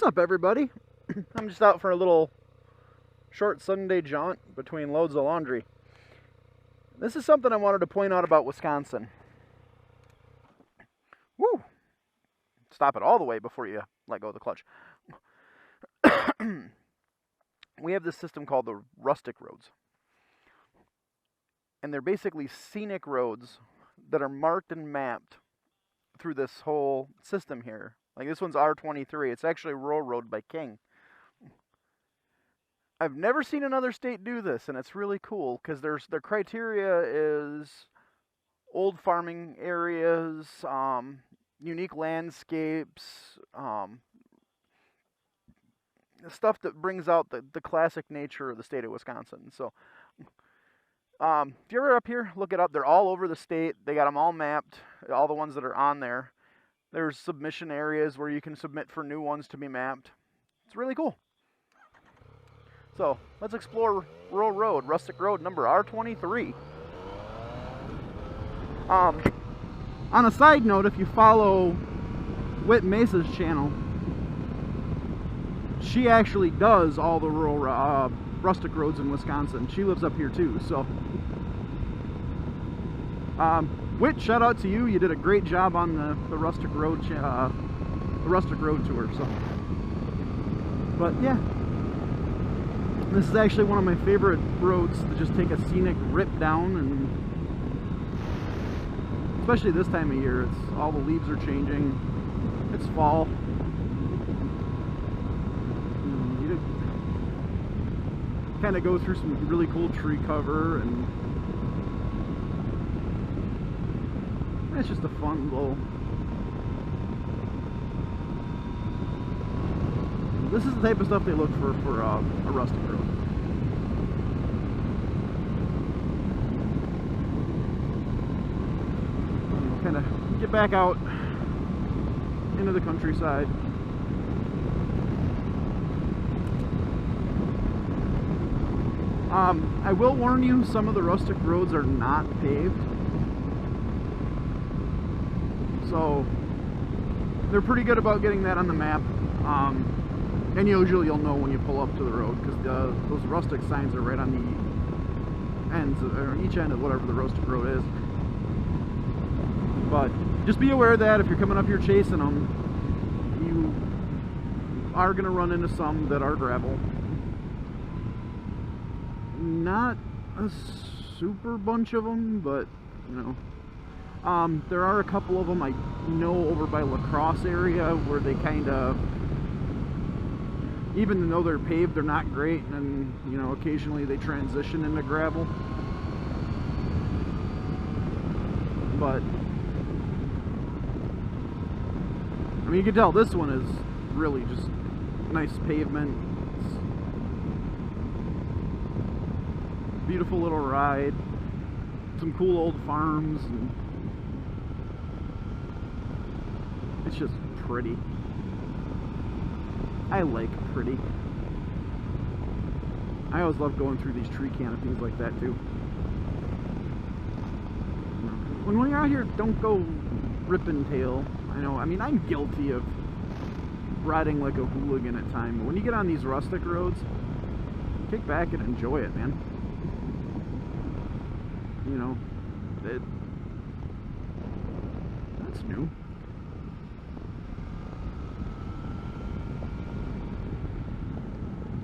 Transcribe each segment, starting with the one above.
What's up, everybody? I'm just out for a little short Sunday jaunt between loads of laundry. This is something I wanted to point out about Wisconsin. Woo! Stop it all the way before you let go of the clutch. We have this system called the rustic roads. And they're basically scenic roads that are marked and mapped through this whole system here. Like this one's R23. It's actually a rural road by King. I've never seen another state do this, and it's really cool because their criteria is old farming areas, unique landscapes, stuff that brings out the classic nature of the state of Wisconsin. So if you're ever up here, look it up. They're all over the state. They got them all mapped, all the ones that are on there. There's submission areas where you can submit for new ones to be mapped. It's really cool. So let's explore Rural Road, Rustic Road number R23. On a side note, if you follow Whit Mesa's channel, she actually does all the rural rustic roads in Wisconsin. She lives up here too, so Whit, shout out to you. You did a great job on the rustic road tour. So, but yeah, this is actually one of my favorite roads to just take a scenic rip down, and especially this time of year, it's all the leaves are changing. It's fall. You kind of go through some really cool tree cover, and it's just a fun little. This is the type of stuff they look for a rustic road. Kind of get back out into the countryside. I will warn you, some of the rustic roads are not paved. So they're pretty good about getting that on the map. And usually you'll know when you pull up to the road, because those rustic signs are right on the ends, or each end of whatever the rustic road is. But just be aware that if you're coming up here chasing them, you are going to run into some that are gravel. Not a super bunch of them, but you know, there are a couple of them I know over by La Crosse area where they kind of, even though they're paved, they're not great, and you know, occasionally they transition into gravel. But I mean, you can tell this one is really just nice pavement. It's a beautiful little ride. Some cool old farms, and it's just pretty. I like pretty. I always love going through these tree canopies like that too. When you're out here, don't go ripping tail. I know, I mean, I'm guilty of riding like a hooligan at times, but when you get on these rustic roads, kick back and enjoy it, man. You know, that's new.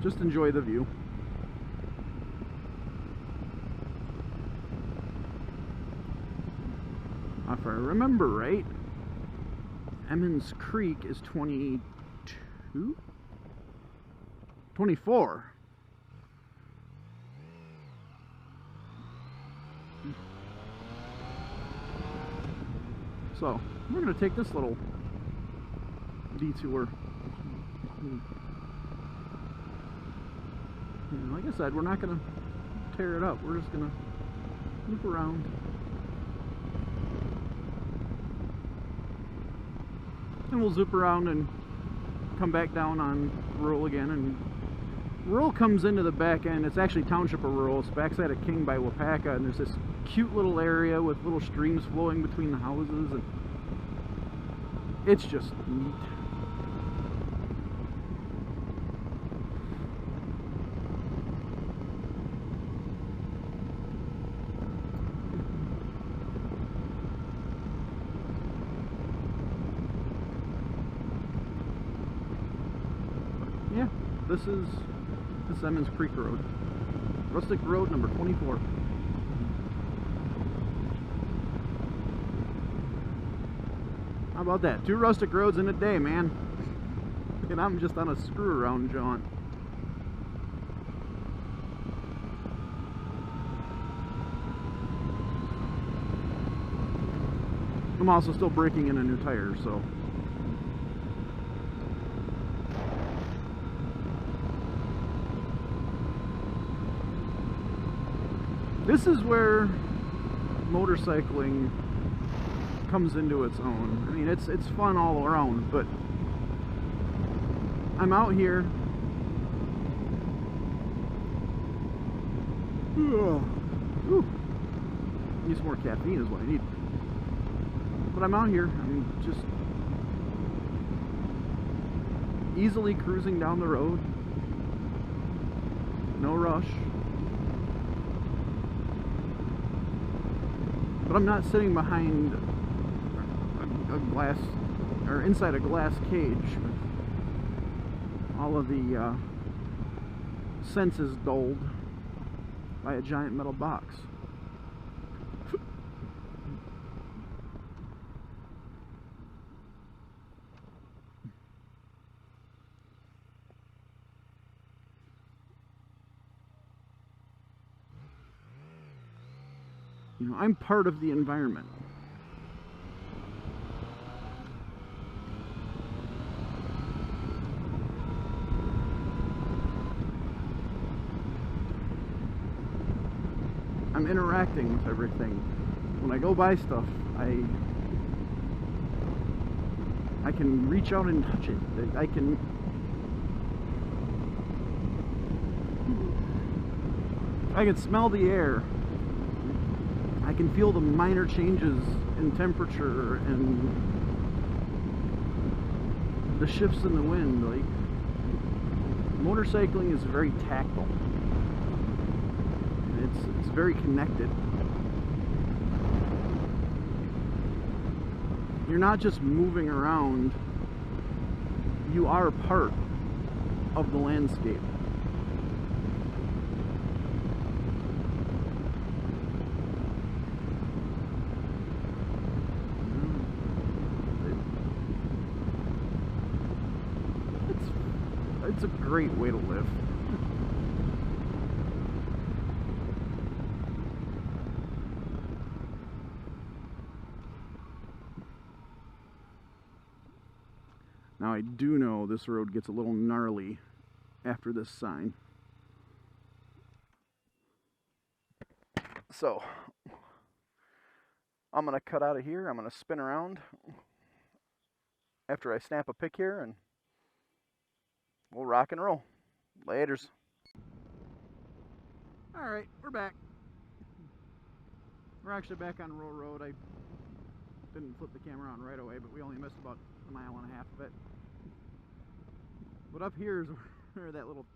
Just enjoy the view. If I remember right, Emmons Creek is 22? 24. So, we're going to take this little detour. And like I said, we're not going to tear it up. We're just going to loop around. And we'll zoop around and come back down on rural again. And rural comes into the back end. It's actually township of rural. It's backside of King by Wapaka, and there's this cute little area with little streams flowing between the houses, and it's just neat. this is the Simmons Creek Road. Rustic Road number 24. How about that? 2 rustic roads in a day, man. And I'm just on a screw around jaunt. I'm also still breaking in a new tire, so. This is where motorcycling comes into its own. I mean, it's fun all around, but I'm out here. Ooh. Need some more caffeine is what I need. But I'm out here. I'm just easily cruising down the road. No rush. But I'm not sitting behind a glass, or inside a glass cage with all of the senses dulled by a giant metal box. You know, I'm part of the environment. I'm interacting with everything. When I go buy stuff, I can reach out and touch it. I can smell the air. I can feel the minor changes in temperature and the shifts in the wind. Like, motorcycling is very tactile. And it's very connected. You're not just moving around, you are part of the landscape. It's a great way to live. Now I do know this road gets a little gnarly after this sign. So I'm gonna cut out of here. I'm gonna spin around after I snap a pic here, and we'll rock and roll. Laters. Alright, we're back. We're actually back on Roll Road. I didn't flip the camera on right away, but we only missed about 1.5 miles of it. But up here is where that little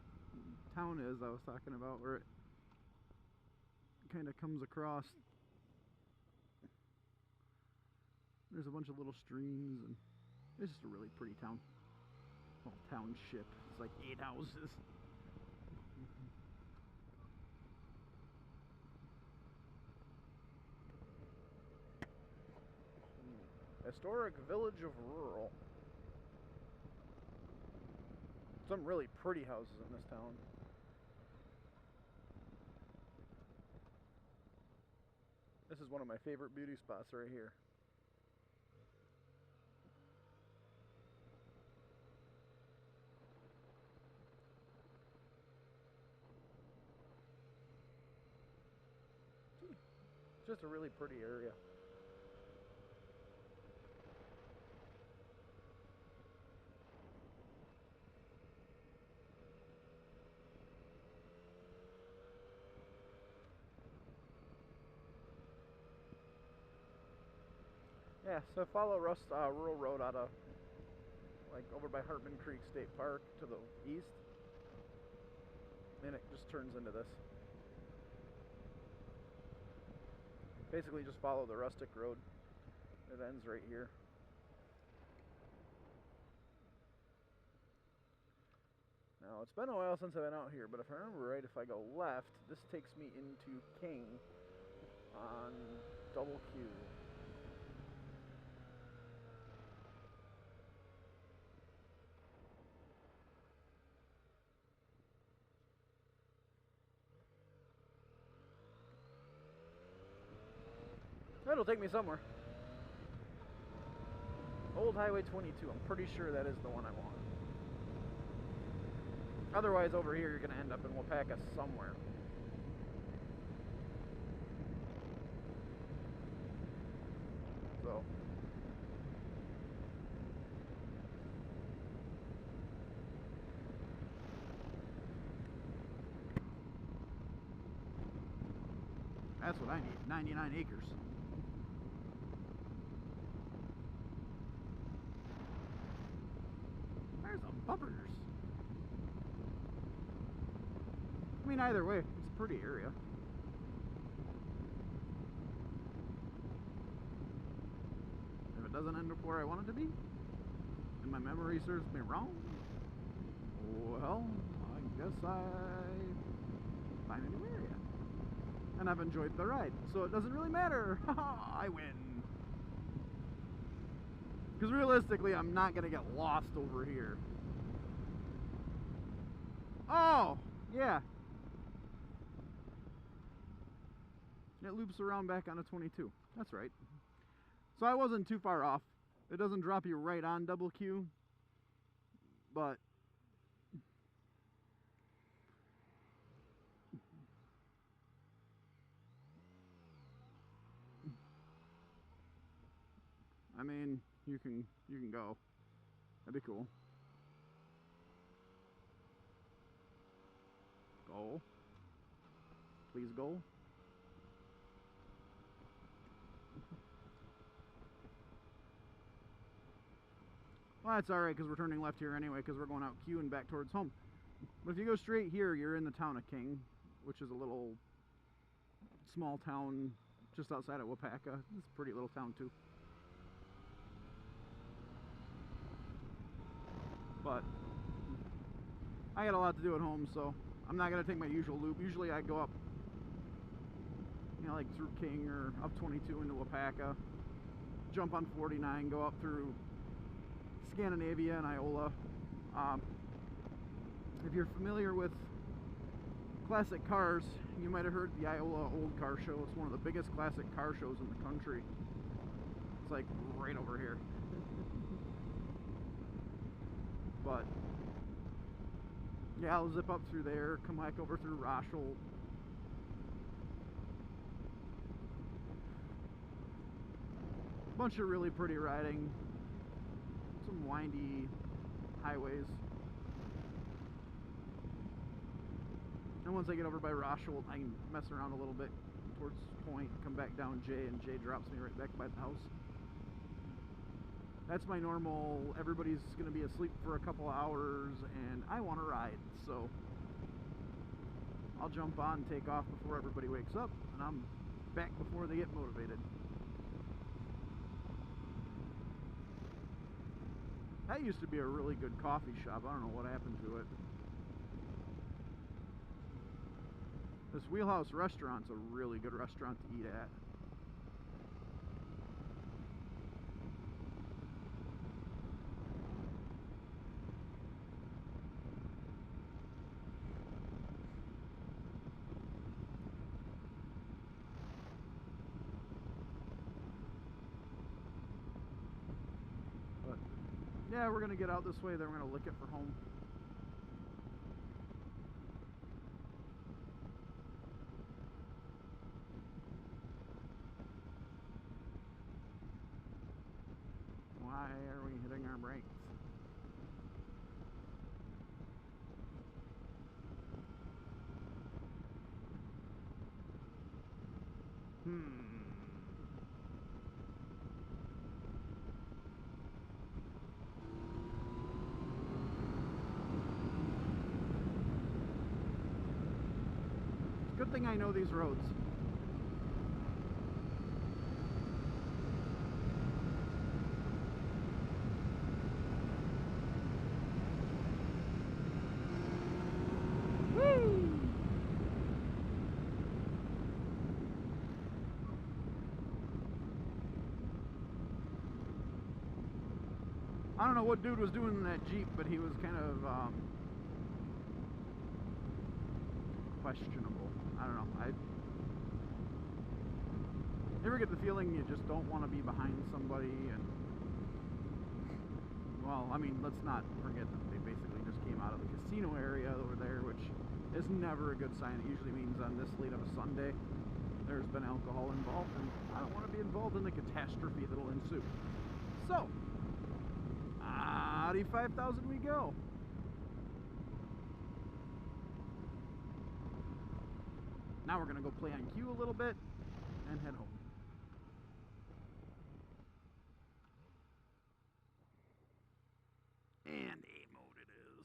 town is I was talking about, where it kind of comes across. There's a bunch of little streams, and it's just a really pretty town. Well, township. It's like 8 houses. Historic village of rural. Some really pretty houses in this town. This is one of my favorite beauty spots right here. Just a really pretty area. Yeah, so follow Rural Road out of, like, over by Hartman Creek State Park to the east, and it just turns into this. Basically just follow the Rustic Road. It ends right here. Now Now, it's been a while since I've been out here, but if I remember right, if I go left, this takes me into King on double Q. That'll take me somewhere. Old Highway 22, I'm pretty sure that is the one I want. Otherwise, over here, you're going to end up in Wapaka somewhere. So. That's what I need, 99 acres. There's some bumpers. I mean, either way, it's a pretty area. If it doesn't end up where I want it to be, and my memory serves me wrong, well, I guess I find a new area. And I've enjoyed the ride, so it doesn't really matter. I win. Because realistically, I'm not going to get lost over here. Oh, yeah. It loops around back onto 22. That's right. So I wasn't too far off. It doesn't drop you right on double Q, but I mean, you can go. That'd be cool. Go. Please go. Well, that's alright because we're turning left here anyway because we're going out Q and back towards home. But if you go straight here, you're in the town of King, which is a little small town just outside of Wapaka. It's a pretty little town too. But I got a lot to do at home, so I'm not going to take my usual loop. Usually I go up, you know, like through King or up 22 into Wapaka, jump on 49, go up through Scandinavia and Iola. If you're familiar with classic cars, you might have heard the Iola Old Car Show. It's one of the biggest classic car shows in the country. It's like right over here. But yeah, I'll zip up through there, come back over through Rochelle. Bunch of really pretty riding. Some windy highways. And once I get over by Rochelle, I can mess around a little bit towards Point, come back down J, and J drops me right back by the house. That's my normal, everybody's going to be asleep for a couple hours, and I want to ride, so I'll jump on and take off before everybody wakes up, and I'm back before they get motivated. That used to be a really good coffee shop. I don't know what happened to it. This Wheelhouse restaurant's a really good restaurant to eat at. But yeah, we're gonna get out this way, then we're gonna lick it for home. Why are we hitting our brakes? Good thing I know these roads. I don't know what dude was doing in that Jeep, but he was kind of questionable. I don't know. You ever get the feeling you just don't want to be behind somebody? And well, I mean, let's not forget that they basically just came out of the casino area over there, which is never a good sign. It usually means on this late of a Sunday there's been alcohol involved, and I don't want to be involved in the catastrophe that'll ensue. So, Audi 5000 we go. Now we're going to go play on cue a little bit and head home. And A mode it is.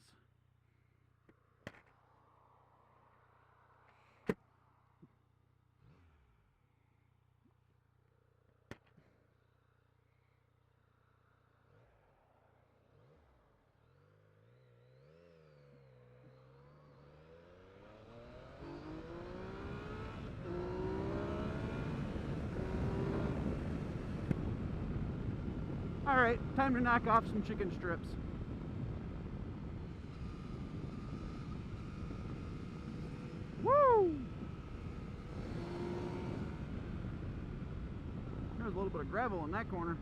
All right, time to knock off some chicken strips. Woo! There's a little bit of gravel in that corner.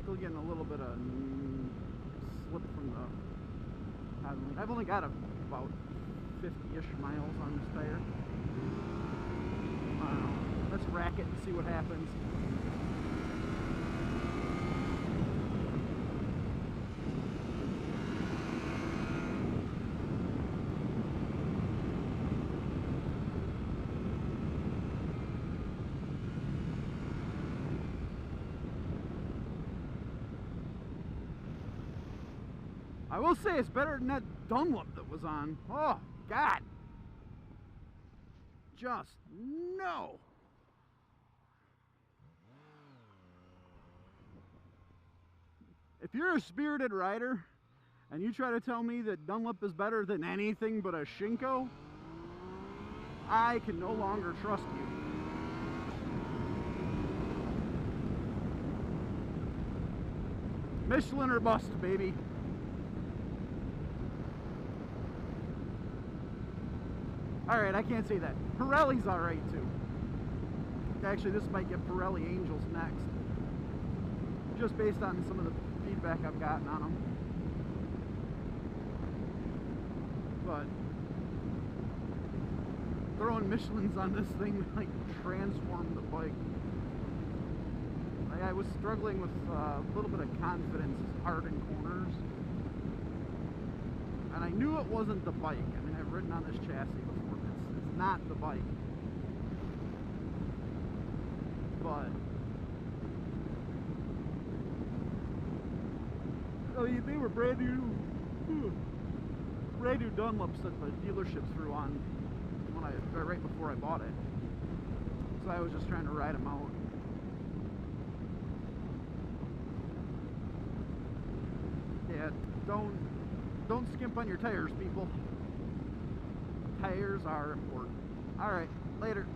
Still getting a little bit of slip from the... I've only got about 50-ish miles on this tire. I don't know. Let's rack it and see what happens. I will say it's better than that Dunlop that was on. Oh, God. Just no. If you're a spirited rider and you try to tell me that Dunlop is better than anything but a Shinko, I can no longer trust you. Michelin or bust, baby. Alright, I can't say that. Pirelli's alright too. Actually, this might get Pirelli Angels next. Just based on some of the feedback I've gotten on them. But throwing Michelins on this thing like transformed the bike. I was struggling with a little bit of confidence hard in corners. And I knew it wasn't the bike. I mean, I've ridden on this chassis before. It's not the bike. But oh, they were brand new Dunlops that the dealership threw on when right before I bought it. So I was just trying to ride them out. Yeah, don't skimp on your tires, people. Tires are important. All right, later.